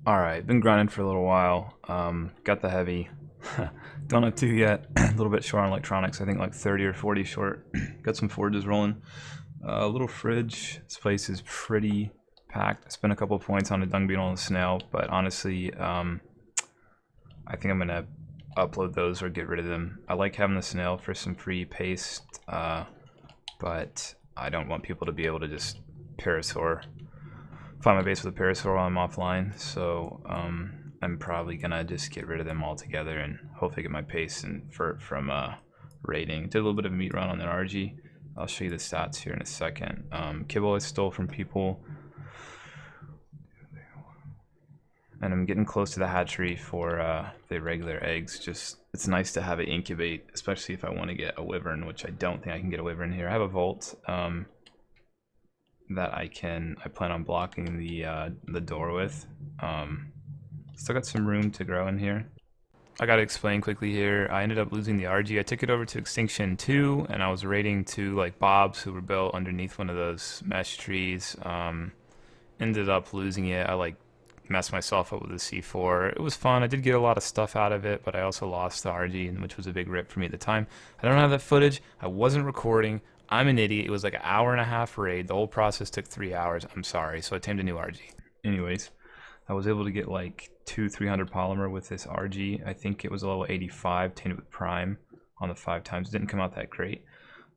Alright, been grinding for a little while. Got the heavy. Don't have two yet. A little bit short on electronics. I think like 30 or 40 short. Got some forges rolling. A little fridge. This place is pretty packed. I spent a couple of points on a dung beetle and a snail, but honestly, I think I'm gonna upload those or get rid of them. I like having the snail for some free paste, but I don't want people to be able to just parasaur find my base with a parasaur while I'm offline, so I'm probably gonna just get rid of them altogether and hopefully get my pace and fert from raiding. Did a little bit of a meat run on an RG. I'll show you the stats here in a second. Kibble I stole from people, and I'm getting close to the hatchery for the regular eggs. Just it's nice to have it incubate, especially if I want to get a wyvern, which I don't think I can get a wyvern here. I have a vault. That I plan on blocking the door with. Still got some room to grow in here. I gotta explain quickly here. I ended up losing the RG. I took it over to Extinction 2, and I was raiding two like bobs who were built underneath one of those mesh trees. Ended up losing it. I like messed myself up with the C4. It was fun. I did get a lot of stuff out of it, but I also lost the RG, which was a big rip for me at the time. I don't have that footage. I wasn't recording. I'm an idiot. It was like an hour and a half raid. The whole process took 3 hours. I'm sorry. So I tamed a new RG. Anyways, I was able to get like 300 polymer with this RG. I think it was a level 85, tamed with prime on the 5 times. It didn't come out that great,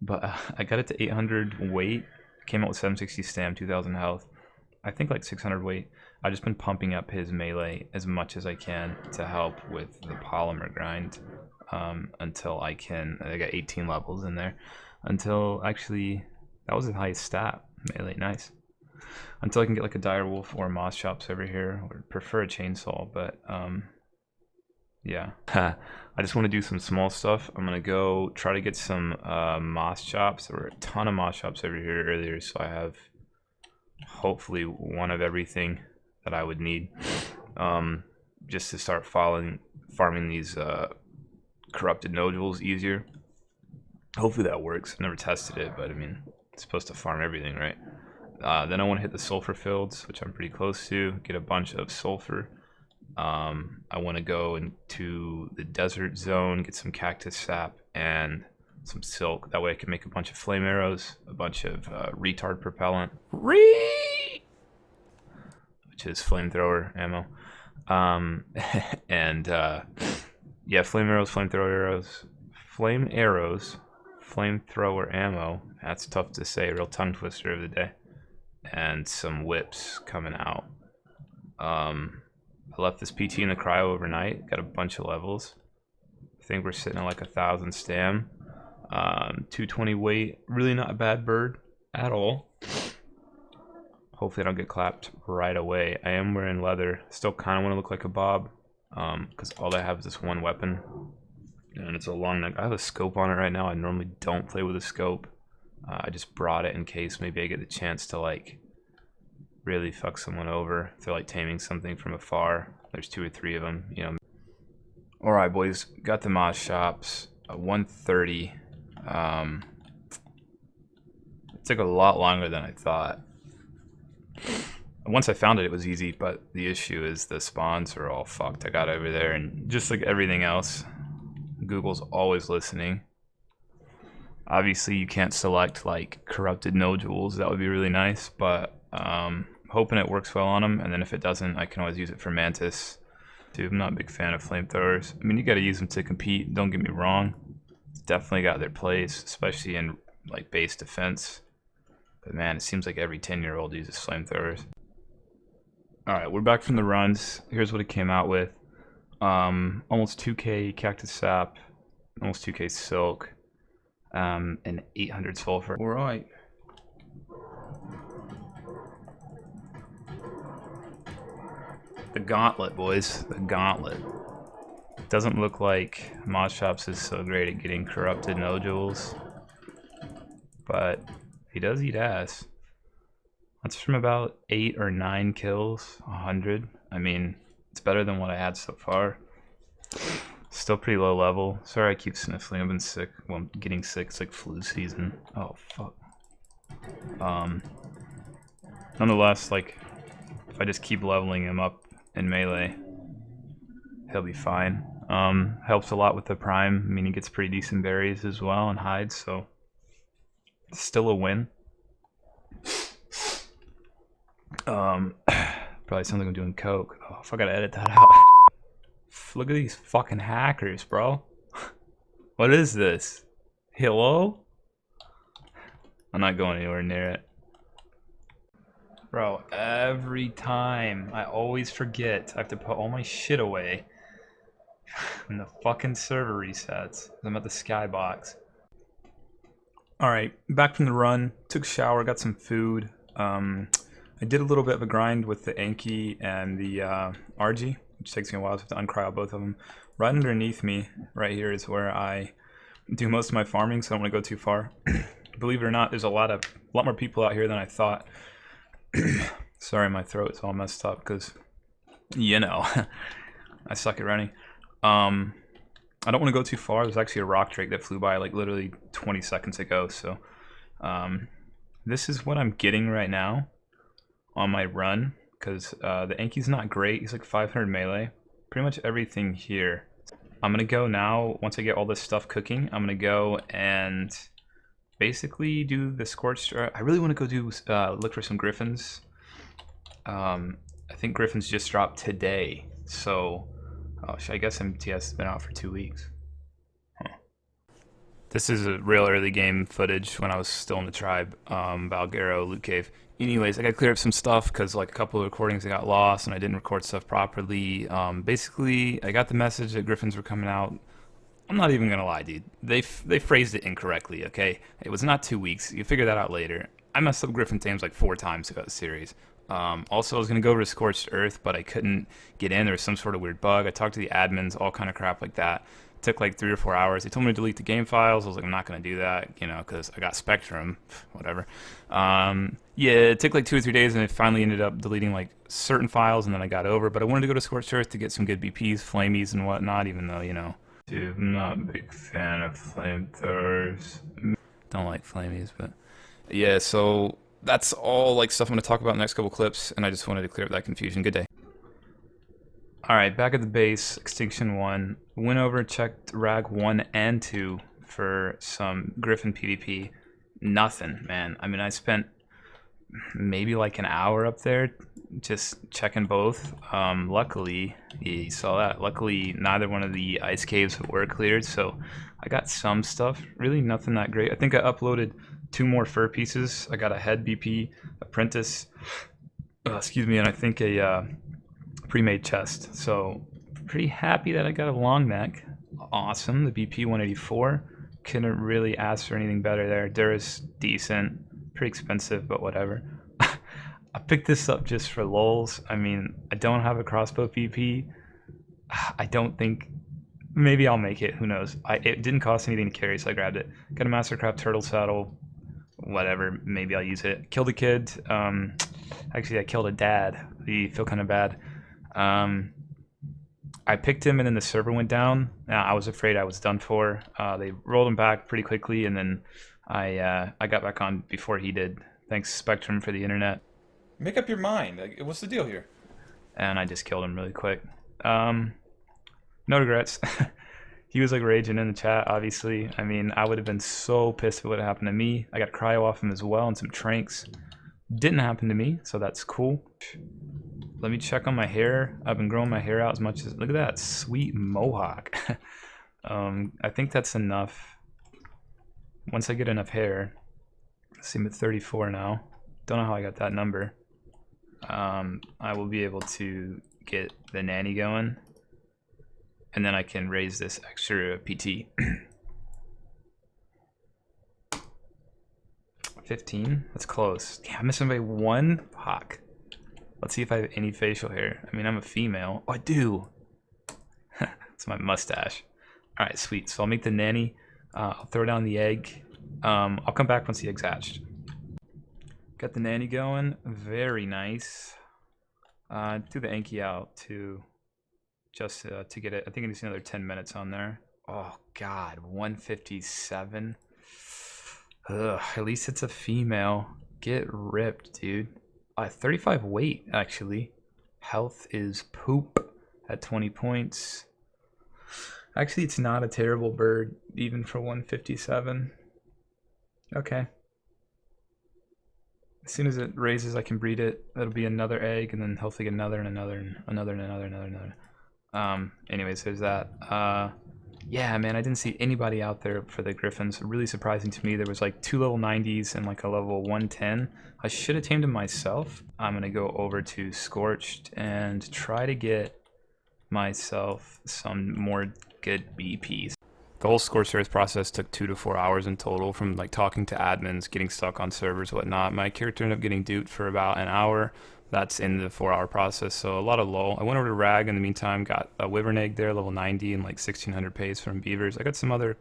but I got it to 800 weight. Came out with 760 stam, 2000 health. I think like 600 weight. I've just been pumping up his melee as much as I can to help with the polymer grind until I got 18 levels in there. Until actually, that was the highest stat, melee, nice. Until I can get like a dire wolf or moss chops over here, or prefer a chainsaw, but yeah. I just want to do some small stuff. I'm gonna go try to get some moss chops. There were a ton of moss chops over here earlier, so I have hopefully one of everything that I would need just to start farming these corrupted nodules easier. Hopefully that works. I've never tested it, but I mean, it's supposed to farm everything, right? Then I want to hit the sulfur fields, which I'm pretty close to, get a bunch of sulfur. I want to go into the desert zone, get some cactus sap and some silk. That way I can make a bunch of flame arrows, a bunch of retard propellant, which is flamethrower ammo. Yeah, flame arrows, flame arrows, flamethrower ammo. That's tough to say, real tongue twister of the day. And some whips coming out. I left this PT in the cryo overnight, got a bunch of levels. I think we're sitting at like 1,000 stam. 220 weight, really not a bad bird at all. Hopefully I don't get clapped right away. I am wearing leather. Still kind of want to look like a bob because all I have is this one weapon. And it's a long neck. I have a scope on it right now. I normally don't play with a scope. I just brought it in case maybe I get the chance to like really fuck someone over if they're like taming something from afar. There's 2 or 3 of them, you know. All right, boys, got the moss shops. 130. It took a lot longer than I thought. Once I found it, it was easy, but the issue is the spawns are all fucked. I got over there, and just like everything else, Google's always listening. Obviously, you can't select like corrupted nodules. That would be really nice, but hoping it works well on them. And then if it doesn't, I can always use it for mantis. Dude, I'm not a big fan of flamethrowers. I mean, you got to use them to compete. Don't get me wrong. It's definitely got their place, especially in like base defense. But man, it seems like every 10-year-old uses flamethrowers. All right, we're back from the runs. Here's what it came out with. Almost 2k cactus sap, almost 2k silk, and 800 sulfur. All right. The gauntlet, boys, the gauntlet. Doesn't look like Moss Shops is so great at getting corrupted nodules, but he does eat ass. That's from about 8 or 9 kills, 100. I mean, it's better than what I had so far. Still pretty low level. Sorry I keep sniffling, I've been sick. Well, I'm getting sick, it's like flu season. Oh, fuck. Nonetheless, like, if I just keep leveling him up in melee, he'll be fine. Helps a lot with the prime. I mean, he gets pretty decent berries as well and hides, so still a win. Probably sounds like I'm doing coke. Oh, if I gotta edit that out. Look at these fucking hackers, bro. What is this? Hello? I'm not going anywhere near it. Bro, every time I always forget I have to put all my shit away when the fucking server resets. I'm at the skybox. Alright, back from the run, took a shower, got some food. I did a little bit of a grind with the Anki and the RG, which takes me a while to have to uncryo both of them. Right underneath me, right here, is where I do most of my farming, so I don't want to go too far. Believe it or not, there's a lot more people out here than I thought. Sorry, my throat's all messed up because, you know, I suck at running. I don't want to go too far. There's actually a rock drake that flew by like literally 20 seconds ago. So this is what I'm getting right now on my run because the Anki's not great. He's like 500 melee. Pretty much everything here. I'm going to go now, once I get all this stuff cooking, I'm going to go and basically do the scorched. I really want to go do look for some griffins. I think griffins just dropped today. So I guess MTS has been out for 2 weeks. Huh. This is a real early game footage when I was still in the tribe, Valguero, Loot Cave. Anyways, I got to clear up some stuff because like a couple of recordings I got lost and I didn't record stuff properly. Basically, I got the message that griffins were coming out. I'm not even gonna lie, dude. They phrased it incorrectly, okay? It was not 2 weeks. You figure that out later. I messed up griffin tames like 4 times throughout the series. Also, I was going to go over to Scorched Earth, but I couldn't get in. There was some sort of weird bug. I talked to the admins, all kind of crap like that. It took like 3 or 4 hours. They told me to delete the game files. I was like, I'm not going to do that, you know, because I got Spectrum, whatever. Yeah, it took like 2 or 3 days, and I finally ended up deleting like certain files, and then I got over. But I wanted to go to Scorched Earth to get some good BPs, flamies, and whatnot, even though, you know. Dude, I'm not a big fan of flamethrowers. Don't like flamies, but yeah, so that's all like stuff I'm going to talk about in the next couple clips, and I just wanted to clear up that confusion. Good day. Alright, back at the base, Extinction 1. Went over, checked Rag 1 and 2 for some Griffin PvP. Nothing, man. I mean, I spent maybe like an hour up there just checking both. Luckily, you saw that. Luckily, neither one of the ice caves were cleared, so I got some stuff. Really nothing that great. I think I uploaded 2 more fur pieces. I got a head BP, apprentice, excuse me, and I think a pre-made chest. So pretty happy that I got a long neck. Awesome. The BP 184. Couldn't really ask for anything better there. Dura's decent. Pretty expensive, but whatever. I picked this up just for lulz. I mean, I don't have a crossbow BP. I don't think... Maybe I'll make it. Who knows? It didn't cost anything to carry, so I grabbed it. Got a Mastercraft turtle saddle. Whatever. Maybe I'll use it. Killed a kid. Actually, I killed a dad. I feel kind of bad. I picked him, and then the server went down. I was afraid I was done for. They rolled him back pretty quickly, and then I got back on before he did. Thanks, Spectrum, for the internet. Make up your mind. Like, what's the deal here? And I just killed him really quick. No regrets. He was like raging in the chat, obviously. I mean, I would have been so pissed if it would have happened to me. I got cryo off him as well and some tranks. Didn't happen to me, so that's cool. Let me check on my hair. I've been growing my hair out as much as... Look at that sweet mohawk. I think that's enough. Once I get enough hair... See, I'm at 34 now. Don't know how I got that number. I will be able to get the nanny going. And then I can raise this extra PT. 15? That's close. Damn, I'm missing by 1? Fuck. Let's see if I have any facial hair. I mean, I'm a female. Oh, I do. It's my mustache. Alright, sweet. So I'll make the nanny. I'll throw down the egg. I'll come back once the egg's hatched. Got the nanny going. Very nice. Do the Anki out to just to get it. I think I need another 10 minutes on there. Oh god, 157. Ugh, at least it's a female. Get ripped, dude. 35 weight actually. Health is poop at 20 points. Actually, it's not a terrible bird, even for 157. Okay. As soon as it raises, I can breed it. That'll be another egg, and then hopefully get another and another and another and another and another. Anyways, there's that. Yeah, man, I didn't see anybody out there for the griffins. Really surprising to me. There was like 2 level 90s and like a level 110. I should have tamed them myself. I'm gonna go over to Scorched and try to get myself some more good BPs. The whole Scorched Earth process took 2 to 4 hours in total, from like talking to admins, getting stuck on servers, whatnot. My character ended up getting duped for about an hour. That's in the 4-hour process, so a lot of lull. I went over to Rag in the meantime, got a Wyvern Egg there, level 90, and like 1600 pace from Beavers. I got some other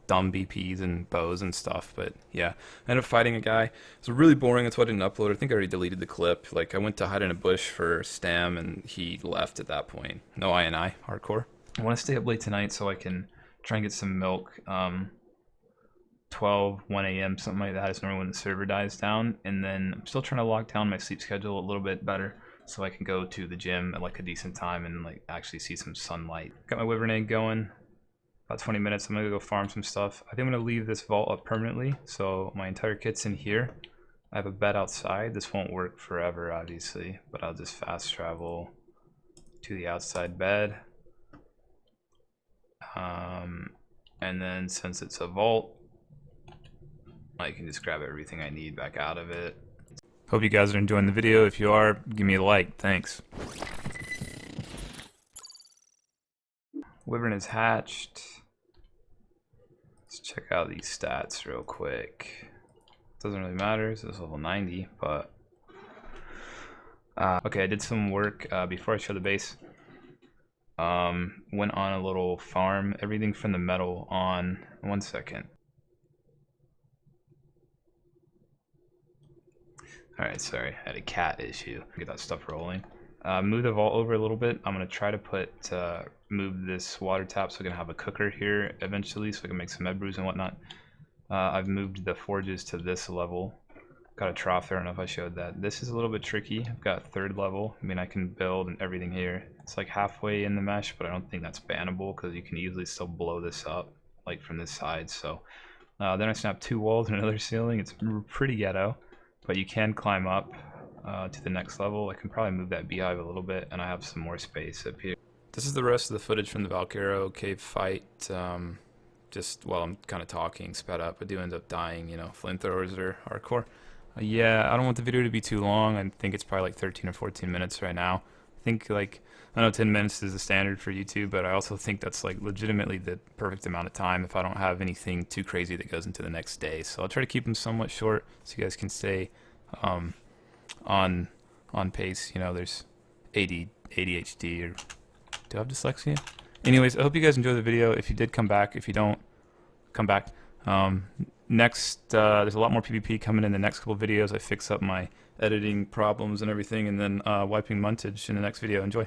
dumb BPs and bows and stuff, but yeah. I ended up fighting a guy. It was really boring, that's why I didn't upload. I think I already deleted the clip. Like, I went to hide in a bush for Stam, and he left at that point. No INI, hardcore. I want to stay up late tonight so I can try and get some milk. 12, 1 a.m., something like that is normally when the server dies down. And then I'm still trying to lock down my sleep schedule a little bit better so I can go to the gym at like a decent time and like actually see some sunlight. Got my Wyvern Egg going. About 20 minutes, I'm gonna go farm some stuff. I think I'm gonna leave this vault up permanently, so my entire kit's in here. I have a bed outside. This won't work forever, obviously, but I'll just fast travel to the outside bed. And then since it's a vault, I can just grab everything I need back out of it. Hope you guys are enjoying the video. If you are, give me a like. Thanks. Wyvern is hatched. Let's check out these stats real quick. Doesn't really matter, it's level 90, but okay, I did some work before I show the base. Went on a little farm, everything from the metal on. 1 second. Alright, sorry, I had a cat issue. Get that stuff rolling. Move the vault over a little bit. I'm gonna try to move this water tap so we can have a cooker here eventually, so I can make some med brews and whatnot. I've moved the forges to this level. Got a trough there, I don't know if I showed that. This is a little bit tricky. I've got 3rd level. I mean, I can build and everything here. It's like halfway in the mesh, but I don't think that's bannable because you can easily still blow this up, like from this side. So then I snap 2 walls and another ceiling. It's pretty ghetto, but you can climb up to the next level. I can probably move that beehive a little bit, and I have some more space up here. This is the rest of the footage from the Valkyro cave fight. Just while I'm kind of talking, sped up. I do end up dying, you know, flamethrowers are hardcore. Yeah, I don't want the video to be too long. I think it's probably like 13 or 14 minutes right now. I think like, I know 10 minutes is the standard for YouTube, but I also think that's like legitimately the perfect amount of time if I don't have anything too crazy that goes into the next day. So I'll try to keep them somewhat short so you guys can stay on pace. You know, there's ADHD, or do I have dyslexia? Anyways, I hope you guys enjoyed the video. If you did, come back. If you don't, come back. Next, there's a lot more PvP coming in the next couple videos. I fix up my editing problems and everything, and then wiping montage in the next video. Enjoy.